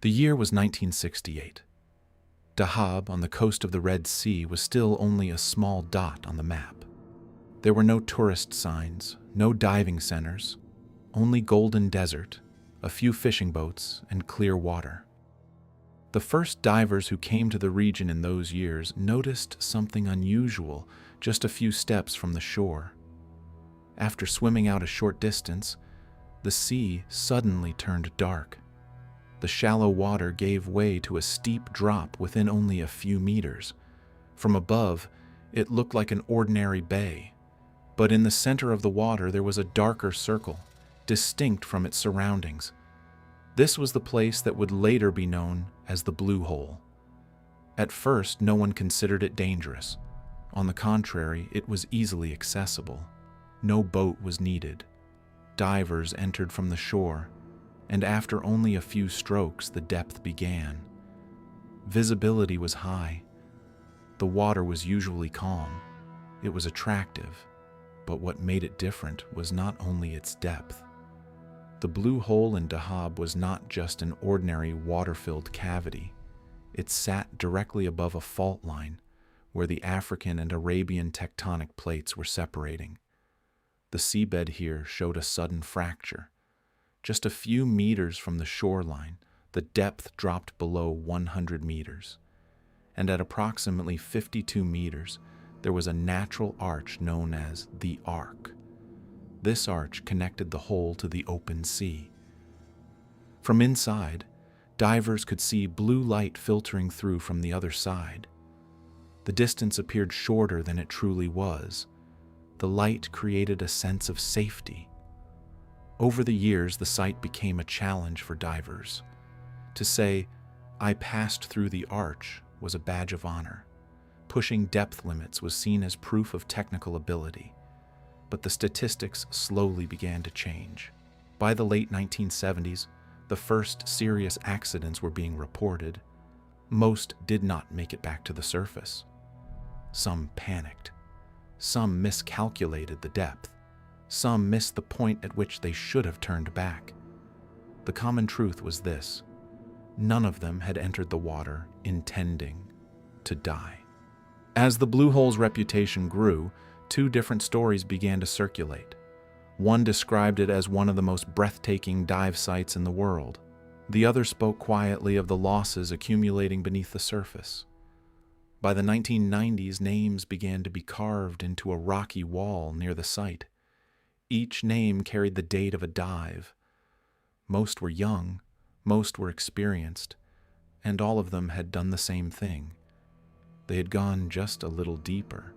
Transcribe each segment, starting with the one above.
The year was 1968. Dahab, on the coast of the Red Sea, was still only a small dot on the map. There were no tourist signs, no diving centers, only golden desert, a few fishing boats, and clear water. The first divers who came to the region in those years noticed something unusual just a few steps from the shore. After swimming out a short distance, the sea suddenly turned dark. The shallow water gave way to a steep drop within only a few meters. From above, it looked like an ordinary bay, but in the center of the water there was a darker circle, distinct from its surroundings. This was the place that would later be known as the Blue Hole. At first, no one considered it dangerous. On the contrary, it was easily accessible. No boat was needed. Divers entered from the shore, and after only a few strokes, the depth began. Visibility was high. The water was usually calm. It was attractive, but what made it different was not only its depth. The Blue Hole in Dahab was not just an ordinary water-filled cavity. It sat directly above a fault line where the African and Arabian tectonic plates were separating. The seabed here showed a sudden fracture. Just a few meters from the shoreline, the depth dropped below 100 meters. And at approximately 52 meters, there was a natural arch known as the Arc. This arch connected the hole to the open sea. From inside, divers could see blue light filtering through from the other side. The distance appeared shorter than it truly was. The light created a sense of safety. Over the years, the site became a challenge for divers. To say, "I passed through the arch," was a badge of honor. Pushing depth limits was seen as proof of technical ability. But the statistics slowly began to change. By the late 1970s, the first serious accidents were being reported. Most did not make it back to the surface. Some panicked. Some miscalculated the depth. Some missed the point at which they should have turned back. The common truth was this: none of them had entered the water intending to die. As the Blue Hole's reputation grew, two different stories began to circulate. One described it as one of the most breathtaking dive sites in the world. The other spoke quietly of the losses accumulating beneath the surface. By the 1990s, names began to be carved into a rocky wall near the site. Each name carried the date of a dive. Most were young, most were experienced, and all of them had done the same thing. They had gone just a little deeper.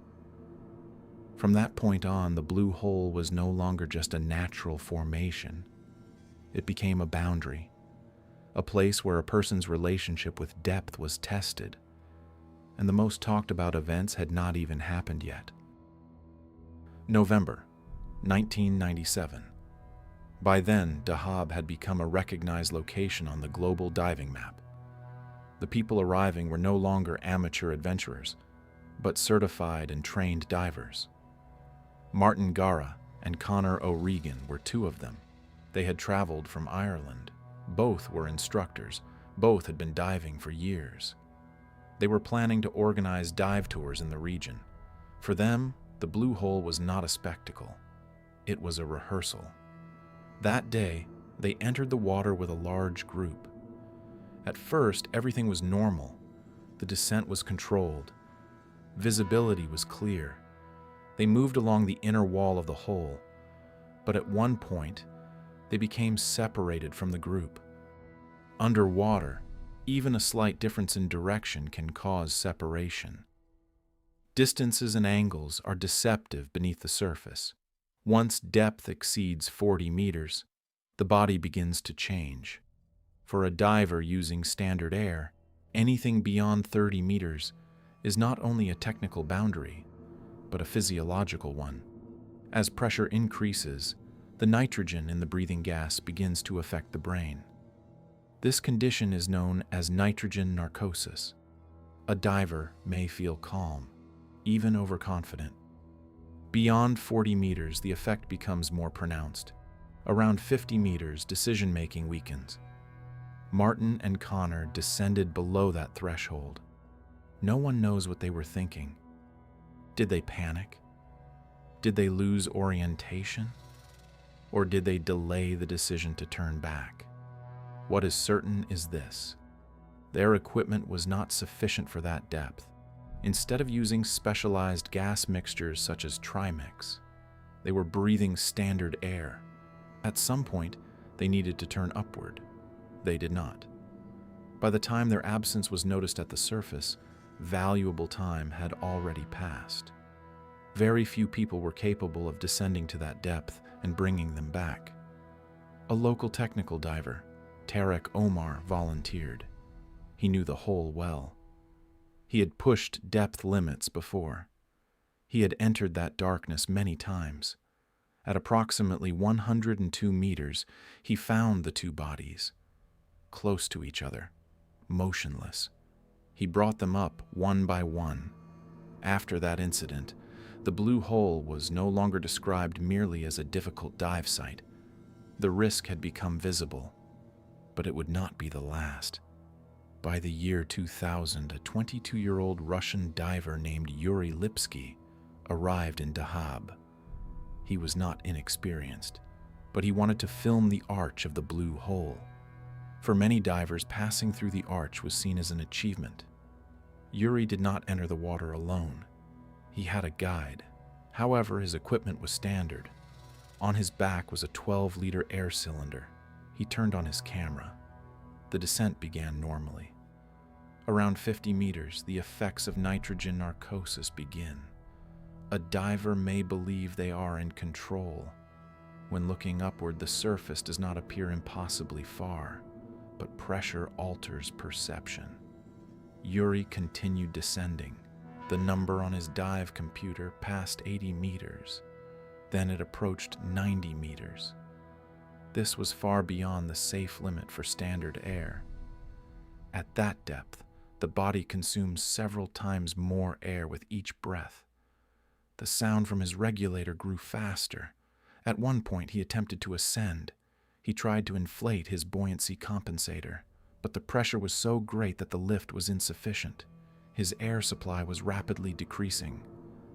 From that point on, the Blue Hole was no longer just a natural formation. It became a boundary, a place where a person's relationship with depth was tested, and the most talked about events had not even happened yet. November 1997. By then, Dahab had become a recognized location on the global diving map. The people arriving were no longer amateur adventurers, but certified and trained divers. Martin Gara and Connor O'Regan were two of them. They had traveled from Ireland. Both were instructors. Both had been diving for years. They were planning to organize dive tours in the region. For them, the Blue Hole was not a spectacle. It was a rehearsal. That day, they entered the water with a large group. At first, everything was normal. The descent was controlled. Visibility was clear. They moved along the inner wall of the hole, but at one point, they became separated from the group. Underwater, even a slight difference in direction can cause separation. Distances and angles are deceptive beneath the surface. Once depth exceeds 40 meters, the body begins to change. For a diver using standard air, anything beyond 30 meters is not only a technical boundary, but a physiological one. As pressure increases, the nitrogen in the breathing gas begins to affect the brain. This condition is known as nitrogen narcosis. A diver may feel calm, even overconfident. Beyond 40 meters, the effect becomes more pronounced. Around 50 meters, decision-making weakens. Martin and Connor descended below that threshold. No one knows what they were thinking. Did they panic? Did they lose orientation? Or did they delay the decision to turn back? What is certain is this: their equipment was not sufficient for that depth. Instead of using specialized gas mixtures such as Trimix, they were breathing standard air. At some point, they needed to turn upward. They did not. By the time their absence was noticed at the surface, valuable time had already passed. Very few people were capable of descending to that depth and bringing them back. A local technical diver, Tarek Omar, volunteered. He knew the hole well. He had pushed depth limits before. He had entered that darkness many times. At approximately 102 meters, he found the two bodies, close to each other, motionless. He brought them up one by one. After that incident, the blue hole was no longer described merely as a difficult dive site. The risk had become visible, but it would not be the last. By the year 2000, a 22-year-old Russian diver named Yuri Lipski arrived in Dahab. He was not inexperienced, but he wanted to film the arch of the blue hole. For many divers, passing through the arch was seen as an achievement. Yuri did not enter the water alone. He had a guide. However, his equipment was standard. On his back was a 12-liter air cylinder. He turned on his camera. The descent began normally. Around 50 meters, the effects of nitrogen narcosis begin. A diver may believe they are in control. When looking upward, the surface does not appear impossibly far, but pressure alters perception. Yuri continued descending. The number on his dive computer passed 80 meters. Then it approached 90 meters. This was far beyond the safe limit for standard air. At that depth, the body consumes several times more air with each breath. The sound from his regulator grew faster. At one point, he attempted to ascend. He tried to inflate his buoyancy compensator, but the pressure was so great that the lift was insufficient. His air supply was rapidly decreasing.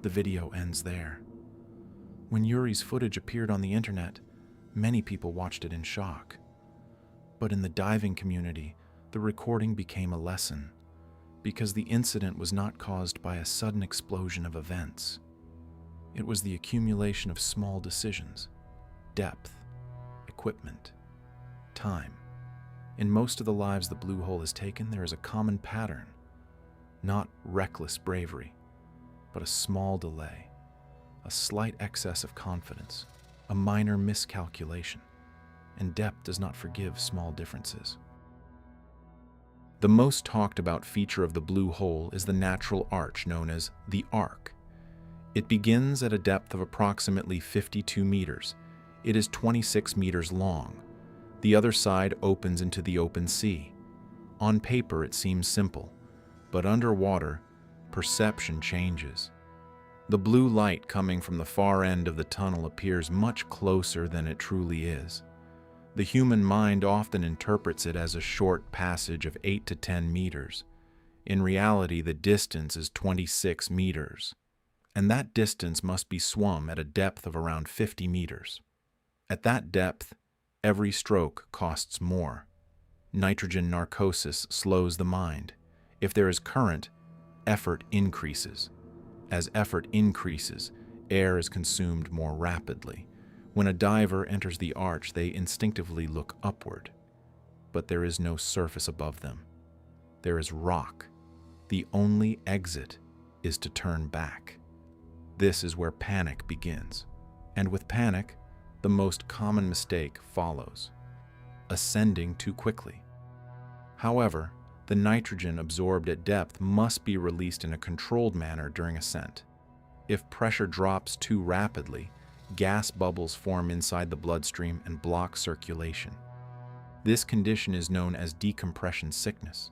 The video ends there. When Yuri's footage appeared on the internet, many people watched it in shock. But in the diving community, the recording became a lesson, because the incident was not caused by a sudden explosion of events. It was the accumulation of small decisions: depth, equipment, time. In most of the lives the blue hole has taken, there is a common pattern. Not reckless bravery, but a small delay, a slight excess of confidence, a minor miscalculation, and depth does not forgive small differences. The most talked about feature of the blue hole is the natural arch known as the arc. It begins at a depth of approximately 52 meters. It is 26 meters long. The other side opens into the open sea. On paper, it seems simple, but underwater, perception changes. The blue light coming from the far end of the tunnel appears much closer than it truly is. The human mind often interprets it as a short passage of 8 to 10 meters. In reality, the distance is 26 meters, and that distance must be swum at a depth of around 50 meters. At that depth, every stroke costs more. Nitrogen narcosis slows the mind. If there is current, effort increases. As effort increases, air is consumed more rapidly. When a diver enters the arch, they instinctively look upward. But there is no surface above them. There is rock. The only exit is to turn back. This is where panic begins. And with panic, the most common mistake follows: ascending too quickly. However, the nitrogen absorbed at depth must be released in a controlled manner during ascent. If pressure drops too rapidly, gas bubbles form inside the bloodstream and block circulation. This condition is known as decompression sickness.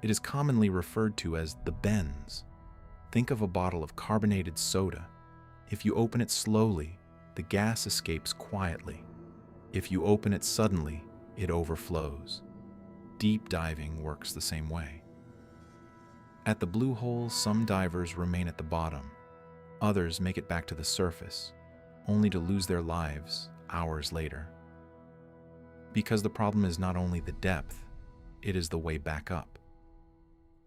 It is commonly referred to as the bends. Think of a bottle of carbonated soda. If you open it slowly, the gas escapes quietly. If you open it suddenly, it overflows. Deep diving works the same way. At the Blue Hole, some divers remain at the bottom. Others make it back to the surface, only to lose their lives hours later. Because the problem is not only the depth, it is the way back up.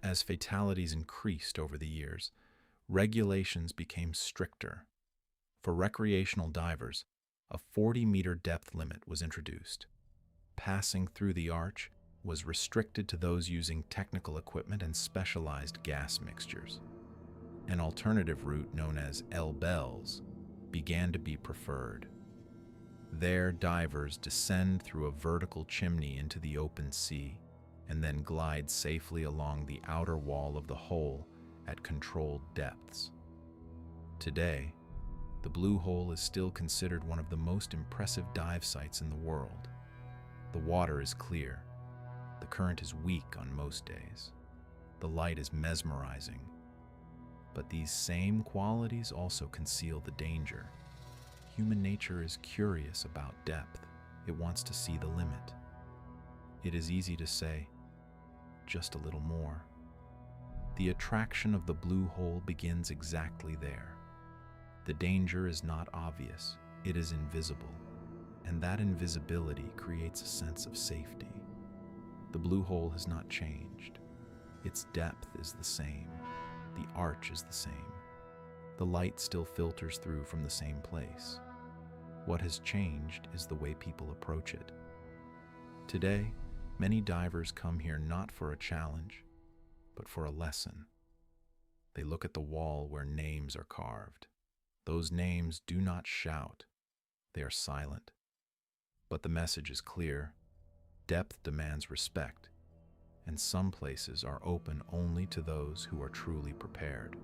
As fatalities increased over the years, regulations became stricter. For recreational divers, a 40-meter depth limit was introduced. Passing through the arch was restricted to those using technical equipment and specialized gas mixtures. An alternative route known as L-bells began to be preferred. There, divers descend through a vertical chimney into the open sea and then glide safely along the outer wall of the hole at controlled depths. Today, the Blue Hole is still considered one of the most impressive dive sites in the world. The water is clear. The current is weak on most days. The light is mesmerizing. But these same qualities also conceal the danger. Human nature is curious about depth. It wants to see the limit. It is easy to say, just a little more. The attraction of the Blue Hole begins exactly there. The danger is not obvious, it is invisible, and that invisibility creates a sense of safety. The Blue Hole has not changed. Its depth is the same. The arch is the same. The light still filters through from the same place. What has changed is the way people approach it. Today, many divers come here not for a challenge, but for a lesson. They look at the wall where names are carved. Those names do not shout. They are silent. But the message is clear. Depth demands respect, and some places are open only to those who are truly prepared.